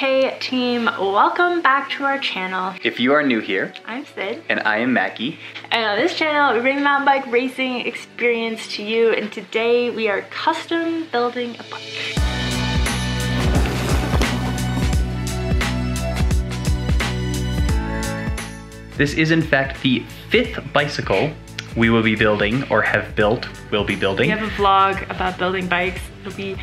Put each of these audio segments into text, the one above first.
Hey team, welcome back to our channel. If you are new here, I'm Sid. And I am Mackie. And on this channel, we bring the mountain bike racing experience to you, and today we are custom building a bike. This is in fact the 5th bicycle we will be building, or have built, will be building. We have a vlog about building bikes. It'll be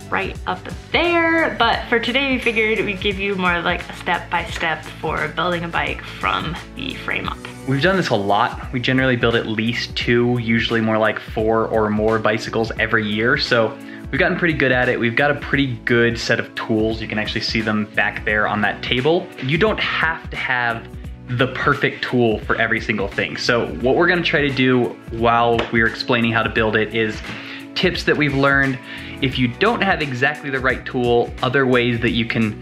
right up there, but for today we figured we'd give you more like a step-by-step for building a bike from the frame up. We've done this a lot. We generally build at least 2, usually more like 4 or more bicycles every year, so we've gotten pretty good at it. We've got a pretty good set of tools. You can actually see them back there on that table. You don't have to have the perfect tool for every single thing. So what we're gonna try to do while we're explaining how to build it is tips that we've learned. If you don't have exactly the right tool, other ways that you can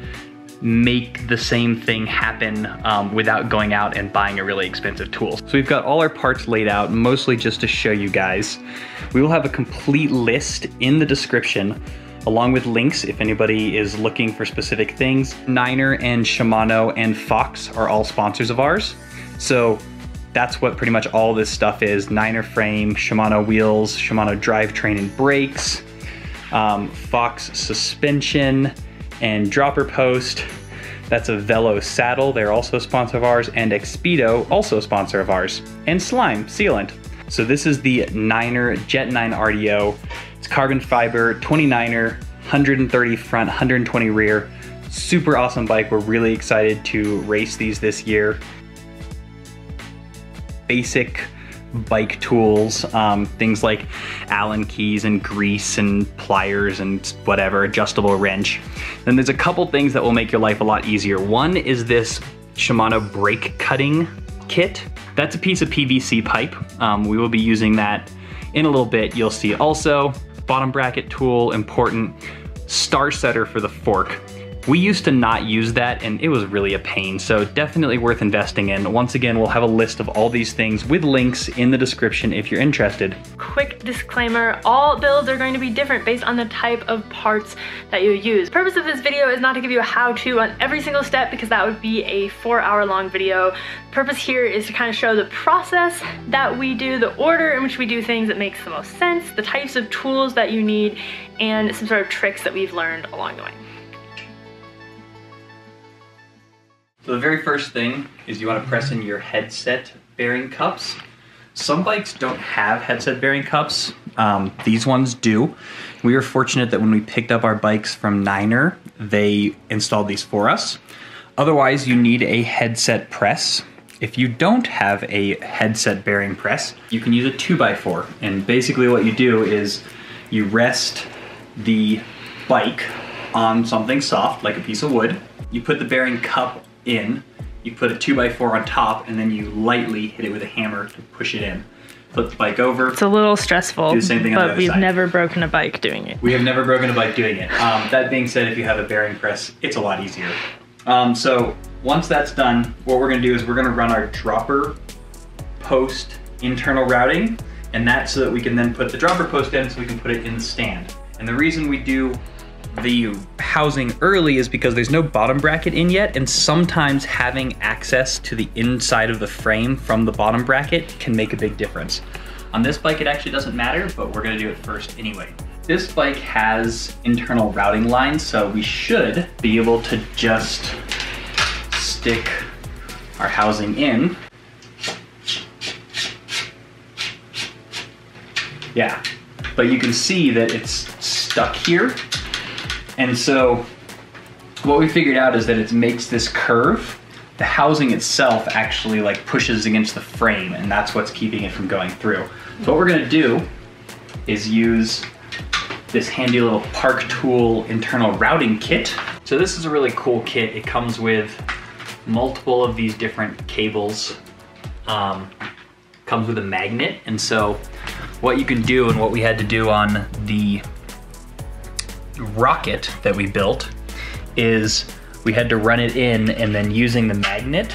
make the same thing happen without going out and buying a really expensive tool. So we've got all our parts laid out, mostly just to show you guys. We will have a complete list in the description, along with links if anybody is looking for specific things. Niner and Shimano and Fox are all sponsors of ours. So that's what pretty much all this stuff is. Niner frame, Shimano wheels, Shimano drivetrain and brakes, Fox suspension and dropper post. That's a Velo saddle, they're also a sponsor of ours, and Expedo, also a sponsor of ours, and Slime sealant. So this is the Niner Jet 9 RDO. It's carbon fiber, 29er, 130 front, 120 rear. Super awesome bike. We're really excited to race these this year. Basic bike tools, things like Allen keys and grease and pliers and whatever, adjustable wrench. Then there's a couple things that will make your life a lot easier. One is this Shimano brake cutting kit. That's a piece of PVC pipe. We will be using that in a little bit. You'll see also bottom bracket tool, important, star setter for the fork. We used to not use that and it was really a pain, so definitely worth investing in. Once again, we'll have a list of all these things with links in the description if you're interested. Quick disclaimer, all builds are going to be different based on the type of parts that you use. The purpose of this video is not to give you a how-to on every single step because that would be a 4-hour-long video. The purpose here is to kind of show the process that we do, the order in which we do things that makes the most sense, the types of tools that you need, and some sort of tricks that we've learned along the way. So the very first thing is you want to press in your headset bearing cups. Some bikes don't have headset bearing cups. These ones do. We were fortunate that when we picked up our bikes from Niner, they installed these for us. Otherwise, you need a headset press. If you don't have a headset bearing press, you can use a 2x4. And basically what you do is you rest the bike on something soft, like a piece of wood. You put the bearing cup in, you put a 2x4 on top, and then you lightly hit it with a hammer to push it in. Flip the bike over. It's a little stressful, do the same thing on the other side. But we've never broken a bike doing it. We have never broken a bike doing it. That being said, if you have a bearing press, it's a lot easier. So once that's done, what we're gonna do is we're gonna run our dropper post internal routing, and that's so that we can then put the dropper post in so we can put it in the stand. And the reason we do the housing early is because there's no bottom bracket in yet, and sometimes having access to the inside of the frame from the bottom bracket can make a big difference. On this bike it actually doesn't matter, but we're gonna do it first anyway. This bike has internal routing lines, so we should be able to just stick our housing in. Yeah, but you can see that it's stuck here. And so what we figured out is that it makes this curve. The housing itself actually like pushes against the frame, and that's what's keeping it from going through. So what we're gonna do is use this handy little Park Tool internal routing kit. So this is a really cool kit. It comes with multiple of these different cables. Comes with a magnet, and so what you can do, and what we had to do on the rocket that we built, is we had to run it in, and then using the magnet,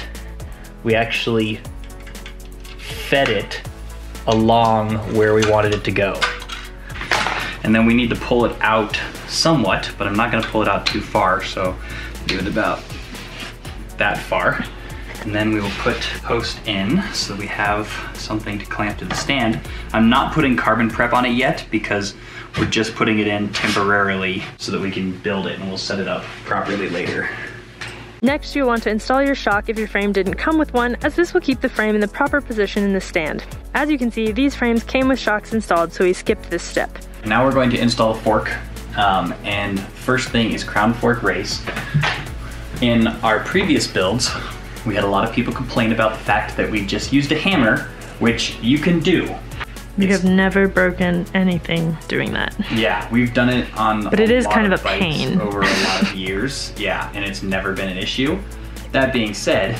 we actually fed it along where we wanted it to go. And then we need to pull it out somewhat, but I'm not gonna pull it out too far, so do it about that far. And then we will put the post in so that we have something to clamp to the stand. I'm not putting carbon prep on it yet because we're just putting it in temporarily so that we can build it and we'll set it up properly later. Next, you'll want to install your shock if your frame didn't come with one, as this will keep the frame in the proper position in the stand. As you can see, these frames came with shocks installed, so we skipped this step. Now we're going to install a fork, and first thing is crown fork race. In our previous builds, we had a lot of people complain about the fact that we just used a hammer, which you can do. You have never broken anything doing that. Yeah, we've done it on but it is kind of a pain over a lot of years. Yeah, and it's never been an issue. That being said,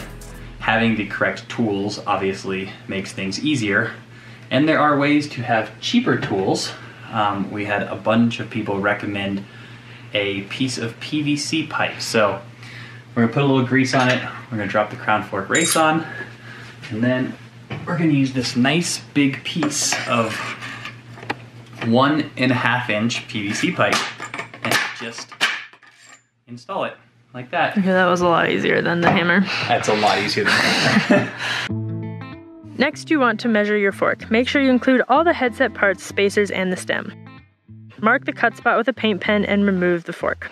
having the correct tools obviously makes things easier. And there are ways to have cheaper tools. We had a bunch of people recommend a piece of PVC pipe. So we're gonna put a little grease on it. We're gonna drop the crown fork race on, and then we're gonna use this nice big piece of 1.5 inch PVC pipe and just install it like that. Okay, that was a lot easier than the hammer. That's a lot easier than the hammer. Next, you want to measure your fork. Make sure you include all the headset parts, spacers, and the stem. Mark the cut spot with a paint pen and remove the fork.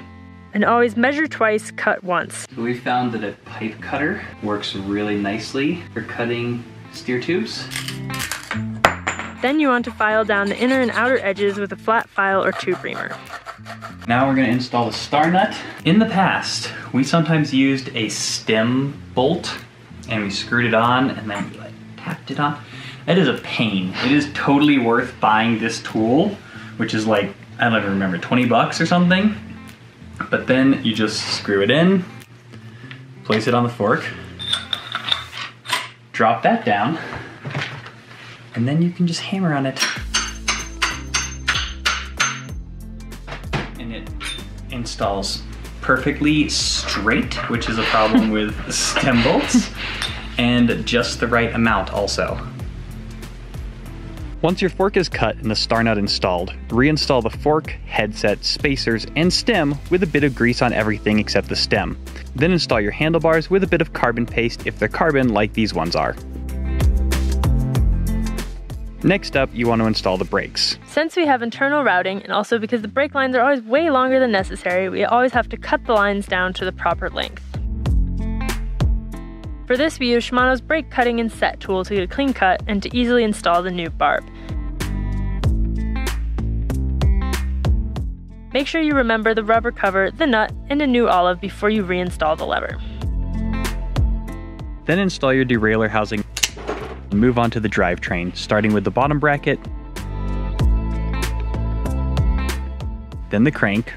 And always measure twice, cut once. So we found that a pipe cutter works really nicely for cutting steer tubes. Then you want to file down the inner and outer edges with a flat file or tube reamer. Now we're going to install the star nut. In the past, we sometimes used a stem bolt and we screwed it on and then we tapped it on. That is a pain. It is totally worth buying this tool, which is like, I don't even remember, 20 bucks or something. But then you just screw it in, place it on the fork, drop that down, and then you can just hammer on it. And it installs perfectly straight, which is a problem with stem bolts, and just the right amount also. Once your fork is cut and the star nut installed, reinstall the fork, headset, spacers, and stem with a bit of grease on everything except the stem. Then install your handlebars with a bit of carbon paste if they're carbon like these ones are. Next up, you want to install the brakes. Since we have internal routing, and also because the brake lines are always way longer than necessary, we always have to cut the lines down to the proper length. For this, we use Shimano's brake cutting and set tool to get a clean cut and to easily install the new barb. Make sure you remember the rubber cover, the nut, and a new olive before you reinstall the lever. Then install your derailleur housing and move on to the drivetrain, starting with the bottom bracket, then the crank,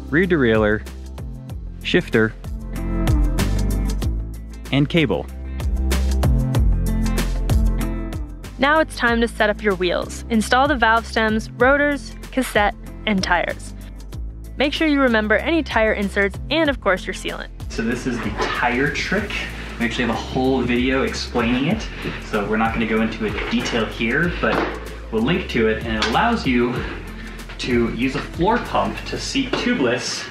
rear derailleur, shifter, and cable. Now it's time to set up your wheels. Install the valve stems, rotors, cassette, and tires. Make sure you remember any tire inserts and of course your sealant. So this is the tire trick. We actually have a whole video explaining it, so we're not going to go into it detail here, but we'll link to it, and it allows you to use a floor pump to seat tubeless.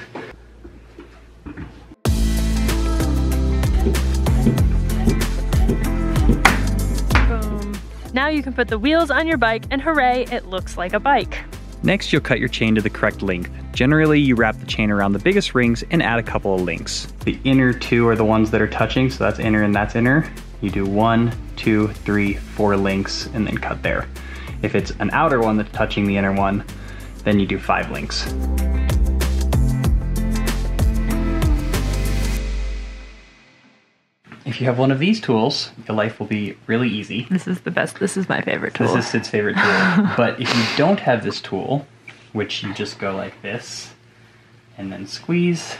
Boom. Now you can put the wheels on your bike and hooray, it looks like a bike. Next, you'll cut your chain to the correct length. Generally, you wrap the chain around the biggest rings and add a couple of links. The inner two are the ones that are touching, so that's inner and that's inner. You do 1, 2, 3, 4 links and then cut there. If it's an outer one that's touching the inner one, then you do 5 links. If you have one of these tools, your life will be really easy. This is the best. This is my favorite tool. This is Sid's favorite tool. But if you don't have this tool, which you just go like this, and then squeeze,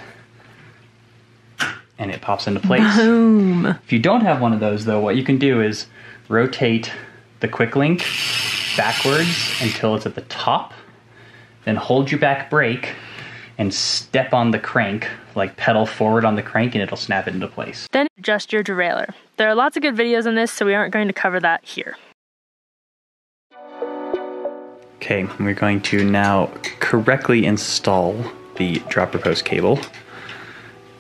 and it pops into place. Boom. If you don't have one of those though, what you can do is rotate the quick link backwards until it's at the top, then hold your back brake and step on the crank, like pedal forward on the crank, and it'll snap it into place. Then adjust your derailleur. There are lots of good videos on this, so we aren't going to cover that here. Okay, we're going to now correctly install the dropper post cable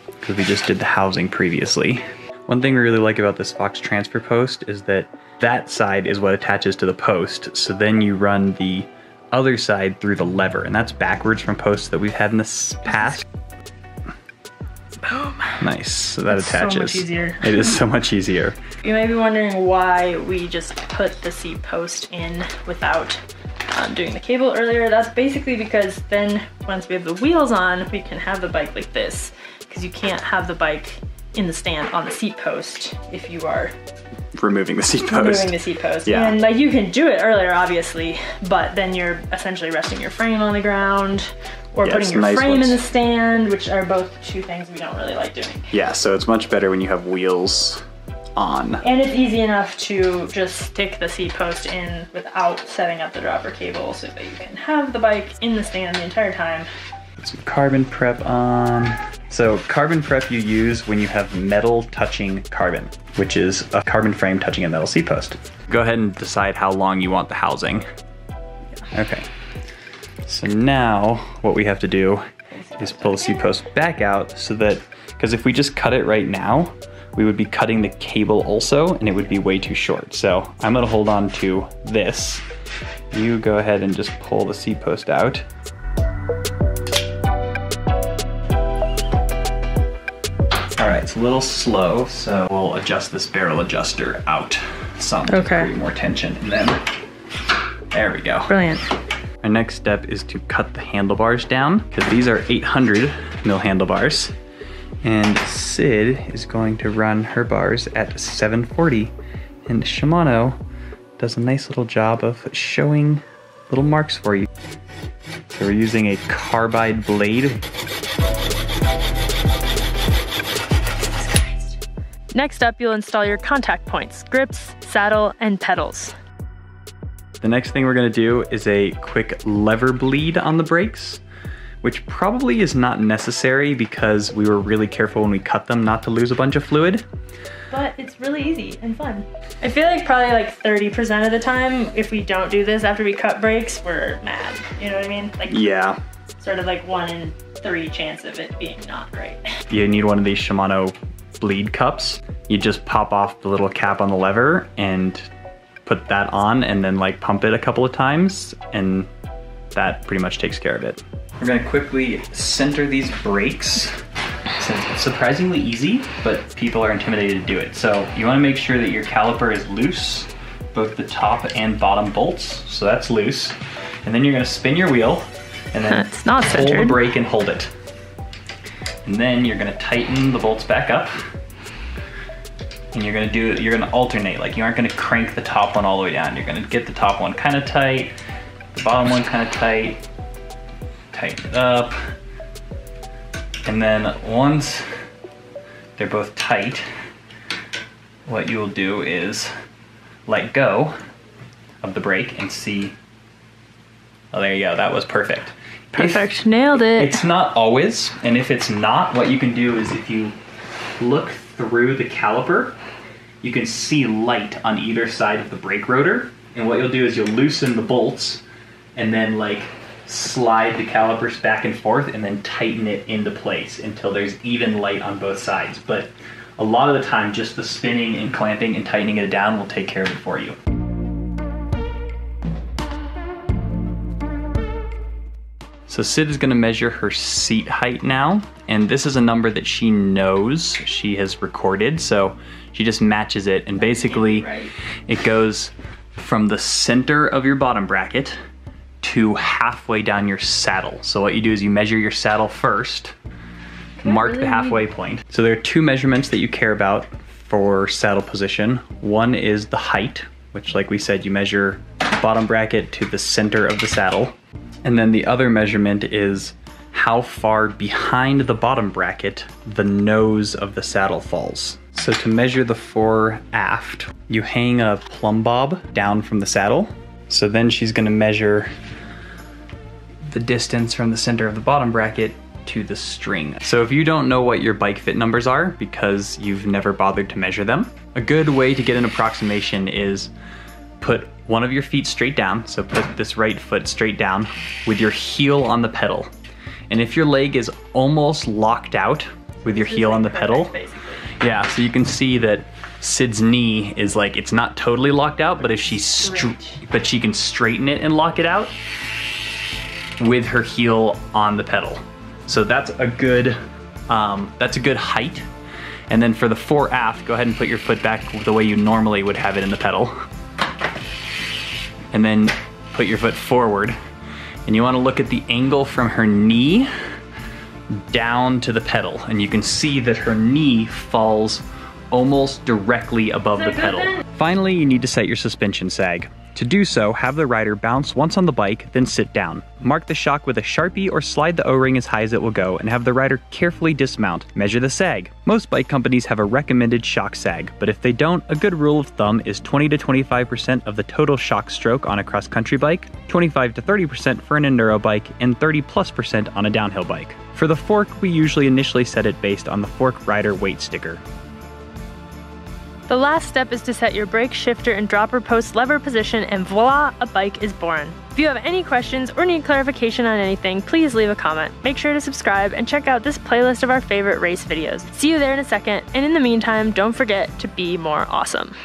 because we just did the housing previously. One thing we really like about this Fox transfer post is that that side is what attaches to the post, so then you run the other side through the lever, and that's backwards from posts that we've had in the past. Boom. Nice, so that attaches. So much easier. It is so much easier. You may be wondering why we just put the seat post in without doing the cable earlier. That's basically because then once we have the wheels on, we can have the bike like this, because you can't have the bike in the stand on the seat post if you are removing the seat post. Removing the seat post. Yeah. And like you can do it earlier, obviously, but then you're essentially resting your frame on the ground or putting your frame in the stand, which are both two things we don't really like doing. Yeah, so it's much better when you have wheels on. And it's easy enough to just stick the seat post in without setting up the dropper cable so that you can have the bike in the stand the entire time. Put some carbon prep on. So carbon prep you use when you have metal touching carbon, which is a carbon frame touching a metal seat post. Go ahead and decide how long you want the housing. Okay. So now what we have to do is pull the seat post back out so that, because if we just cut it right now, we would be cutting the cable also, and it would be way too short. So I'm gonna hold on to this. You go ahead and just pull the seat post out. All right, it's a little slow, so we'll adjust this barrel adjuster out some to create more tension, and then there we go. Brilliant. Our next step is to cut the handlebars down, because these are 800 mil handlebars, and Sid is going to run her bars at 740, and Shimano does a nice little job of showing little marks for you. So we're using a carbide blade. Next up, you'll install your contact points, grips, saddle, and pedals. The next thing we're gonna do is a quick lever bleed on the brakes, which probably is not necessary because we were really careful when we cut them not to lose a bunch of fluid. But it's really easy and fun. I feel like probably like 30% of the time, if we don't do this after we cut brakes, we're mad. You know what I mean? Like, yeah. Sort of like 1 in 3 chance of it being not great. You need one of these Shimano bleed cups. You just pop off the little cap on the lever and put that on, and then like pump it a couple of times, and that pretty much takes care of it. We're gonna quickly center these brakes. It's surprisingly easy, but people are intimidated to do it. So you wanna make sure that your caliper is loose, both the top and bottom bolts. So that's loose. And then you're gonna spin your wheel, and then it's not pull centered. the brake and hold it. And then you're gonna tighten the bolts back up. And you're gonna alternate, like you aren't gonna crank the top one all the way down. You're gonna get the top one kind of tight, the bottom one kind of tight, tighten it up. And then once they're both tight, what you'll do is let go of the brake and see, oh, there you go, that was perfect. Perfect, nailed it. It's not always, and if it's not, what you can do is if you look through the caliper, you can see light on either side of the brake rotor, and what you'll do is you'll loosen the bolts and then like slide the calipers back and forth and then tighten it into place until there's even light on both sides. But a lot of the time, just the spinning and clamping and tightening it down will take care of it for you. So Sid is going to measure her seat height now, and this is a number that she knows she has recorded, so she just matches it, and basically it goes from the center of your bottom bracket to halfway down your saddle. So what you do is you measure your saddle first, mark the halfway point. So there are 2 measurements that you care about for saddle position. One is the height, which like we said, you measure the bottom bracket to the center of the saddle. And then the other measurement is how far behind the bottom bracket the nose of the saddle falls. So to measure the fore aft, you hang a plumb bob down from the saddle. So then she's gonna measure the distance from the center of the bottom bracket to the string. So if you don't know what your bike fit numbers are because you've never bothered to measure them, a good way to get an approximation is put one of your feet straight down. So put this right foot straight down with your heel on the pedal. And if your leg is almost locked out with your heel on the pedal, yeah, so you can see that Sid's knee is like, it's not totally locked out, but if she's but she can straighten it and lock it out with her heel on the pedal. So that's a good height. And then for the fore aft, go ahead and put your foot back the way you normally would have it in the pedal. And then put your foot forward. And you want to look at the angle from her knee down to the pedal. And you can see that her knee falls almost directly above the pedal. Finally, you need to set your suspension sag. To do so, have the rider bounce once on the bike, then sit down. Mark the shock with a Sharpie or slide the O-ring as high as it will go and have the rider carefully dismount. Measure the sag. Most bike companies have a recommended shock sag, but if they don't, a good rule of thumb is 20 to 25% of the total shock stroke on a cross-country bike, 25 to 30% for an enduro bike, and 30+% on a downhill bike. For the fork, we usually initially set it based on the fork rider weight sticker. The last step is to set your brake, shifter, and dropper post lever position, and voila, a bike is born. If you have any questions or need clarification on anything, please leave a comment. Make sure to subscribe and check out this playlist of our favorite race videos. See you there in a second, and in the meantime, don't forget to be more awesome.